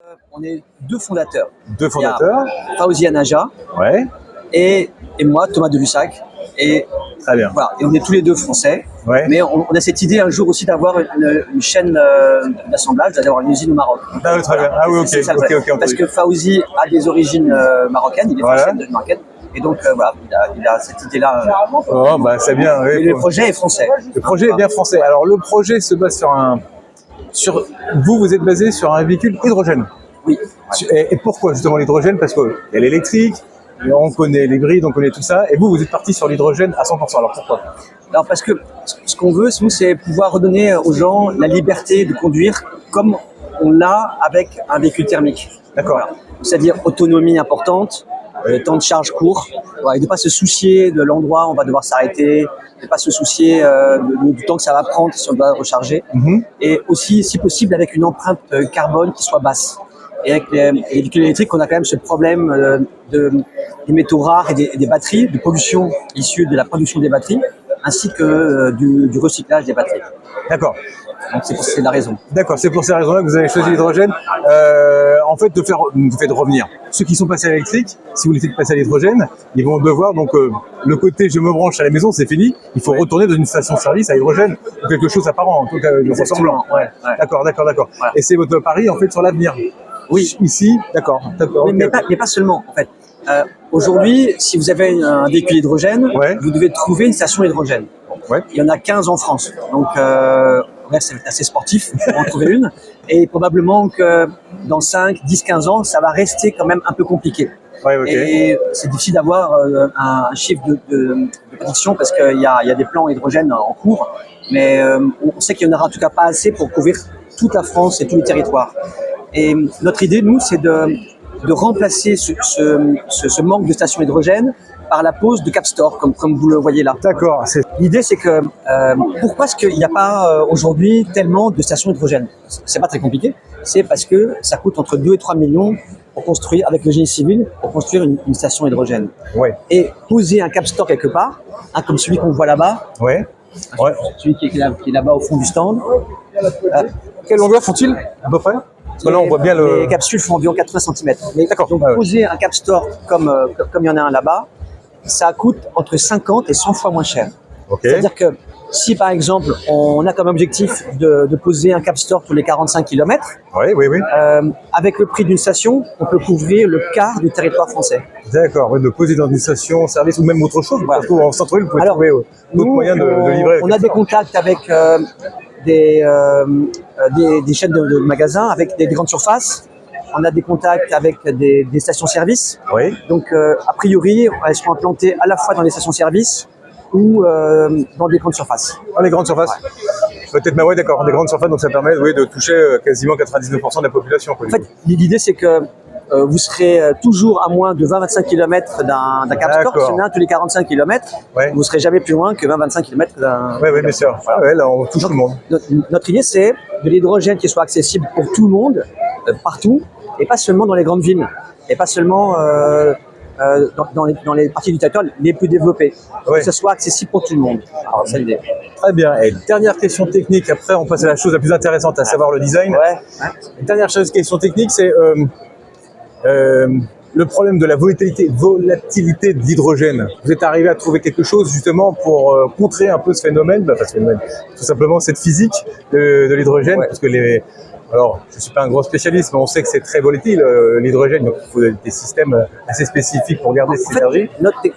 On est deux fondateurs. Deux fondateurs. Fawzi Anaja Ouais. et moi, Thomas Delussac. Et très bien. Voilà. Et on est tous les deux français. Ouais. Mais on a cette idée un jour aussi d'avoir une chaîne d'assemblage, d'avoir une usine au Maroc. Ah oui, très bien. Ah oui, ok. Parce que Fawzi a des origines marocaines, il est français d'origine marocaine. Et donc voilà, il a cette idée-là. Oh, bah c'est bien. Oui, le projet est français. Le projet est bien français. Alors le projet se base sur vous êtes basé sur un véhicule hydrogène. Oui. Et pourquoi justement l'hydrogène? Parce qu'il y a l'électrique, on connaît les hybrides, on connaît tout ça. Et vous êtes parti sur l'hydrogène à 100%. Alors pourquoi? Alors parce que ce qu'on veut, nous, c'est pouvoir redonner aux gens la liberté de conduire comme on l'a avec un véhicule thermique. D'accord. Voilà. C'est-à-dire autonomie importante, temps de charge court, voilà, et de ne pas se soucier de l'endroit où on va devoir s'arrêter, de ne pas se soucier du temps que ça va prendre si on doit recharger. Et aussi, si possible, avec une empreinte carbone qui soit basse. Et avec les véhicules électriques, on a quand même ce problème des métaux rares et des batteries, de pollution issue de la production des batteries, ainsi que du recyclage des batteries. D'accord. Donc c'est la raison. D'accord, c'est pour ces raisons-là que vous avez choisi l'hydrogène. En fait, de revenir. Ceux qui sont passés à l'électrique, si vous les faites passer à l'hydrogène, ils vont devoir, donc le côté je me branche à la maison, c'est fini. Il faut retourner dans une station-service à hydrogène, ou quelque chose apparent, en tout cas de ressemblant. Ouais. D'accord. Voilà. Et c'est votre pari, en fait, sur l'avenir. Oui. Ici, d'accord. Mais pas seulement, en fait. Aujourd'hui, si vous avez un véhicule hydrogène, vous devez trouver une station hydrogène. Ouais. Il y en a 15 en France. Donc, c'est assez sportif pour en trouver une. Et probablement que dans 5, 10, 15 ans, ça va rester quand même un peu compliqué. Ouais, okay. Et c'est difficile d'avoir un chiffre de prédiction parce qu'il y a des plans hydrogène en cours. Mais on sait qu'il n'y en aura en tout cas pas assez pour couvrir toute la France et tous les territoires. Et notre idée, nous, c'est de remplacer ce manque de stations hydrogène par la pose de Capstore, comme vous le voyez là. D'accord. L'idée, c'est que pourquoi est-ce qu'il n'y a pas aujourd'hui tellement de stations hydrogène? C'est pas très compliqué. C'est parce que ça coûte entre 2 et 3 millions pour construire, avec le génie civil, pour construire une station hydrogène. Ouais. Et poser un Capstore quelque part, comme celui qu'on voit là-bas. Ouais. Celui qui est là-bas au fond du stand. Quelle longueur font-ils à peu près? Parce que là, on voit bien les capsules font environ 80 cm. D'accord. Donc, poser un Capstore comme il y en a un là-bas, ça coûte entre 50 et 100 fois moins cher. Okay. C'est-à-dire que si, par exemple, on a comme objectif de poser un Capstore tous les 45 km, avec le prix d'une station, on peut couvrir le quart du territoire français. D'accord, de poser dans une station, service ou même autre chose. Voilà. Parce qu'en centre-ville, vous pouvez trouver d'autres moyens de livrer. On a des contacts avec des chaînes de magasins, avec des grandes surfaces. On a des contacts avec des stations-service. Oui. Donc, a priori, elles seront implantées à la fois dans les stations-service ou dans des grandes surfaces. Ah, les grandes surfaces. Peut-être, mais d'accord, des grandes surfaces, donc ça permet de toucher quasiment 99% de la population. En fait, l'idée, c'est que vous serez toujours à moins de 20-25 km d'un Capstore. Si on a un tous les 45 km, vous ne serez jamais plus loin que 20-25 km d'un. Oui, bien sûr. Voilà. Là, on touche tout le monde. Notre idée, c'est de l'hydrogène qui soit accessible pour tout le monde, partout, et pas seulement dans les grandes villes, et pas seulement dans les parties du territoire les plus développées. Que ce soit accessible pour tout le monde. Alors, c'est l'idée. Très bien. Et dernière question technique, après on passe à la chose la plus intéressante, à savoir le design. Dernière question technique, c'est le problème de la volatilité de l'hydrogène. Vous êtes arrivé à trouver quelque chose justement pour contrer un peu ce phénomène, tout simplement cette physique de l'hydrogène, parce que alors, je ne suis pas un gros spécialiste, mais on sait que c'est très volatile, l'hydrogène, donc il faut des systèmes assez spécifiques pour garder cette énergie.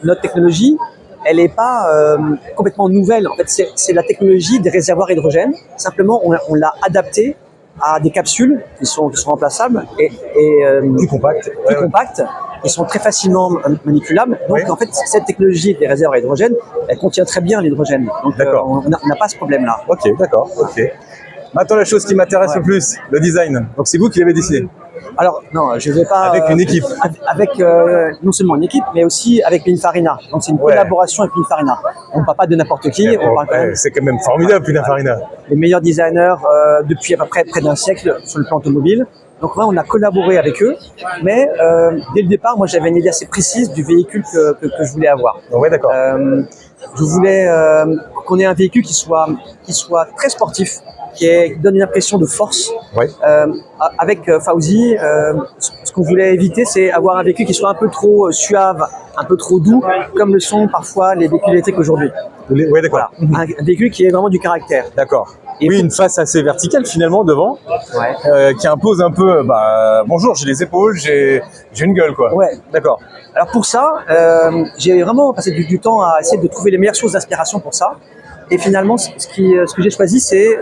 Notre technologie, elle n'est pas complètement nouvelle. En fait, c'est la technologie des réservoirs hydrogène. Simplement, on l'a adaptée à des capsules qui sont remplaçables et plus compactes. Qui sont très facilement manipulables. Donc, en fait, cette technologie des réservoirs à hydrogène, elle contient très bien l'hydrogène. Donc, on n'a pas ce problème-là. Ok, d'accord. Ok. Maintenant, la chose qui m'intéresse le plus, le design. Donc, c'est vous qui l'avez décidé? Alors, non, je ne vais pas... Avec une équipe. Avec non seulement une équipe, mais aussi avec Pininfarina. Donc, c'est une collaboration avec Pininfarina. On ne parle pas de n'importe qui. C'est quand même formidable, Pininfarina. Les meilleurs designers depuis à peu près d'un siècle sur le plan automobile. Donc on a collaboré avec eux, mais dès le départ, moi j'avais une idée assez précise du véhicule que je voulais avoir. Ouais, d'accord. Je voulais qu'on ait un véhicule qui soit très sportif, qui donne une impression de force. Ouais. Avec Fauzi, ce qu'on voulait éviter, c'est avoir un véhicule qui soit un peu trop suave, un peu trop doux, comme le sont parfois les véhicules électriques aujourd'hui. Ouais, d'accord. Voilà. Un véhicule qui ait vraiment du caractère. D'accord. Oui, une face assez verticale finalement devant, qui impose un peu, bonjour, j'ai les épaules, j'ai une gueule, quoi. Ouais. D'accord. Alors pour ça, j'ai vraiment passé du temps à essayer de trouver les meilleures sources d'inspiration pour ça. Et finalement, ce que j'ai choisi, c'est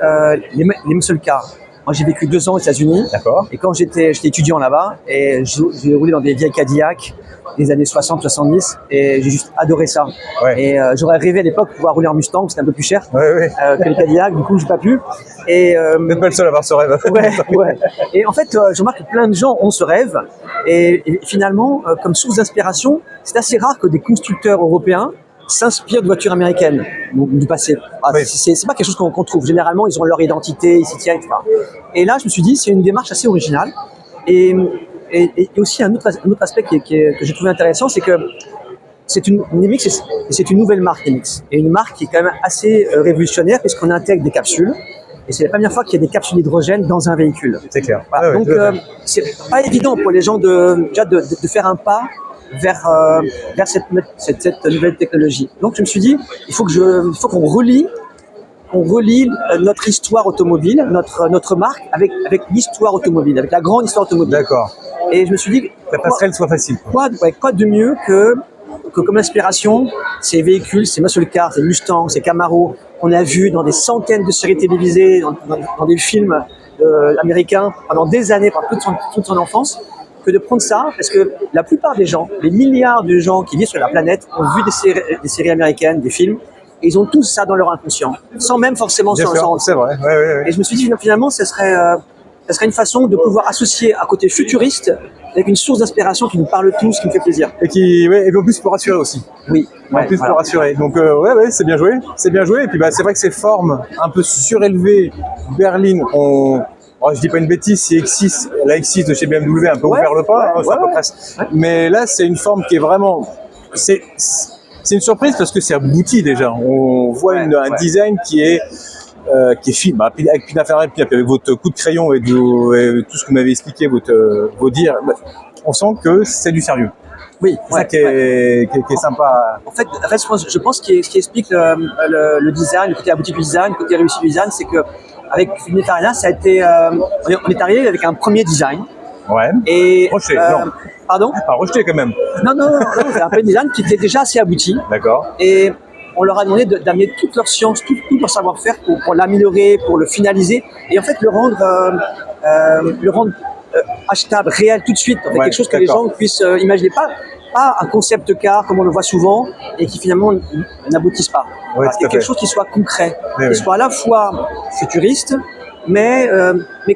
les muscle cars. Moi, j'ai vécu 2 ans aux États-Unis. D'accord. Et quand j'étais étudiant là-bas, et j'ai roulé dans des vieilles Cadillac des années 60-70, et j'ai juste adoré ça. Ouais. Et j'aurais rêvé à l'époque de pouvoir rouler en Mustang, c'était un peu plus cher que les Cadillac, du coup, j'ai pas pu. Et vous n'êtes pas le seul à avoir ce rêve. ouais. Et en fait, je remarque que plein de gens ont ce rêve, et finalement, comme source d'inspiration, c'est assez rare que des constructeurs européens s'inspirent de voitures américaines du passé. Oui. C'est pas quelque chose qu'on trouve. Généralement, ils ont leur identité, ils s'y tiennent, etc. Et là, je me suis dit, c'est une démarche assez originale. Et aussi un autre aspect que j'ai trouvé intéressant, c'est que c'est une Nemix, c'est une nouvelle marque Nemix, et une marque qui est quand même assez révolutionnaire puisqu'on intègre des capsules. Et c'est la première fois qu'il y a des capsules d'hydrogène dans un véhicule. C'est clair. Voilà. Donc, c'est pas évident pour les gens de faire un pas vers cette nouvelle technologie. Donc, je me suis dit, il faut qu'on relie notre histoire automobile, notre marque avec l'histoire automobile, avec la grande histoire automobile. D'accord. Et je me suis dit, la passerelle soit facile. Quoi de mieux que comme inspiration, ces véhicules, ces muscle cars, ces Mustang, ces Camaro, qu'on a vus dans des centaines de séries télévisées, dans des films américains pendant des années, pendant toute son enfance, que de prendre ça, parce que la plupart des gens, les milliards de gens qui vivent sur la planète, ont vu des séries américaines, des films, et ils ont tous ça dans leur inconscient, sans même forcément s'en rendre compte. C'est vrai. Ouais. Et je me suis dit, finalement, ça serait une façon de pouvoir associer un côté futuriste avec une source d'inspiration qui nous parle tous, qui me fait plaisir. Et en plus pour rassurer aussi. Oui. En plus pour rassurer. Donc c'est bien joué. C'est bien joué. Et puis c'est vrai que ces formes un peu surélevées, berline, je dis pas une bêtise, si la X6 de chez BMW a un peu ouvert le pas, à peu près. Mais là, c'est une forme qui est vraiment... C'est une surprise parce que c'est abouti déjà. On voit un design qui est fine, avec Pininfarina, puis avec votre coup de crayon et tout ce que vous m'avez expliqué, vos dires, on sent que c'est du sérieux. Oui, c'est ça qui est sympa. En fait, je pense que ce qui explique le design, le côté abouti du design, le côté réussi du design, c'est que avec Pininfarina, ça a été, on est arrivé avec un premier design. Ouais. Et rejeté, non. Pardon ? Pas rejeté quand même. Non, c'est un premier design qui était déjà assez abouti. D'accord. Et on leur a demandé d'amener toute leur science, tout leur savoir-faire pour l'améliorer, pour le finaliser, et en fait le rendre achetable, réel tout de suite, en fait, quelque chose que les gens puissent imaginer, pas un concept car comme on le voit souvent et qui finalement n'aboutissent pas. Quelque chose qui soit concret, qui soit à la fois futuriste, mais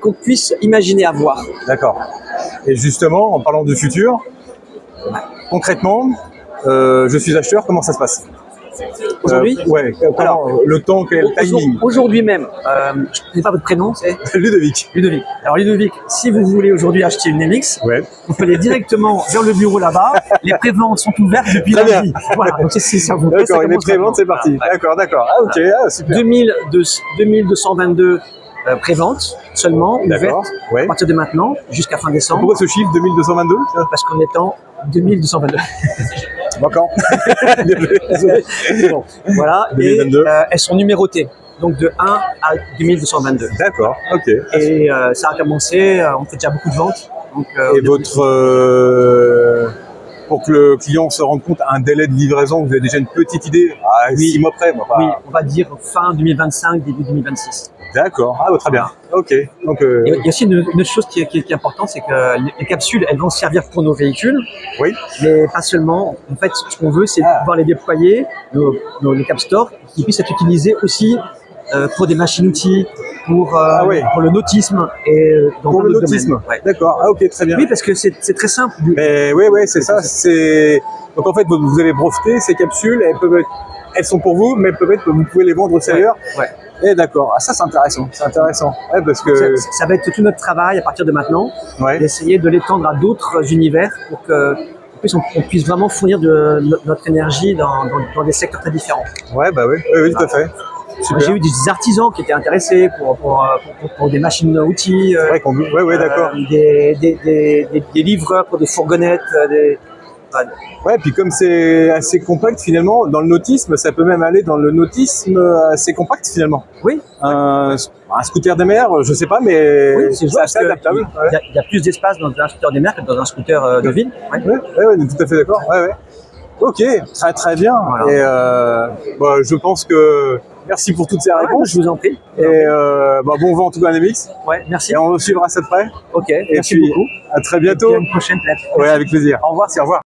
qu'on puisse imaginer avoir. D'accord. Et justement, en parlant du futur, concrètement, je suis acheteur, comment ça se passe ? Aujourd'hui alors, le temps, quel timing ? Aujourd'hui même, je ne connais pas votre prénom, c'est Ludovic. Alors Ludovic, si vous voulez aujourd'hui acheter une Nemix, vous pouvez aller directement vers le bureau là-bas. Les préventes sont ouvertes depuis lundi. Voilà, donc si ça vous plaît, d'accord, les préventes, c'est parti. D'accord. Ah ok, super. 2222 préventes seulement, ouvertes à partir de maintenant jusqu'à fin décembre. Pourquoi ce chiffre 2222 ? Parce qu'on est en 2222. D'accord. Bon, voilà, 2022. Et elles sont numérotées, donc de 1 à 2222. D'accord, ok. Et ça a commencé, on fait déjà beaucoup de ventes. Donc, et pour que le client se rende compte, un délai de livraison, vous avez déjà une petite idée ? 6 mois près, moi. Oui, on va dire fin 2025, début 2026. D'accord, très bien. Ok. Donc, il y a aussi une autre chose qui est importante, c'est que les capsules, elles vont servir pour nos véhicules. Oui. Mais pas seulement. En fait, ce qu'on veut, c'est pouvoir les déployer, nos capstores, qui puissent être utilisés aussi pour des machines-outils, pour le nautisme et dans pour le nautisme. D'accord. Ok, très bien. Oui, parce que c'est très simple. Mais oui, c'est ça. Donc en fait, vous avez breveté ces capsules, elles peuvent être elles sont pour vous, mais peut-être que vous pouvez les vendre aussi ailleurs. Ouais. Et d'accord. Ah, ça, c'est intéressant. C'est intéressant. Ouais, parce que... Ça va être tout notre travail à partir de maintenant, Ouais. d'essayer de l'étendre à d'autres univers pour que on puisse vraiment fournir de notre énergie dans des secteurs très différents. Ouais, bah oui, oui, oui, tout à fait. Super. J'ai eu des artisans qui étaient intéressés pour des machines outils, ouais, d'accord. des livreurs pour des fourgonnettes, Ouais, puis comme c'est assez compact finalement, dans le nautisme, ça peut même aller dans le nautisme assez compact finalement. Oui. Un scooter des mers, je sais pas, mais oui, c'est assez adaptable. Il y a plus d'espace dans un scooter des mers que dans un scooter de ville. Ouais, tout à fait d'accord. Ouais, ouais. Ok, très très bien. Voilà. Et je pense que merci pour toutes ces réponses. Je vous en prie. Et bon vent en tout cas à Nemix. Ouais, merci. Et on suivra ça de près. Ok, et merci puis, beaucoup. À très bientôt. Et puis à une prochaine peut-être. Ouais, avec plaisir. Au revoir. Au revoir.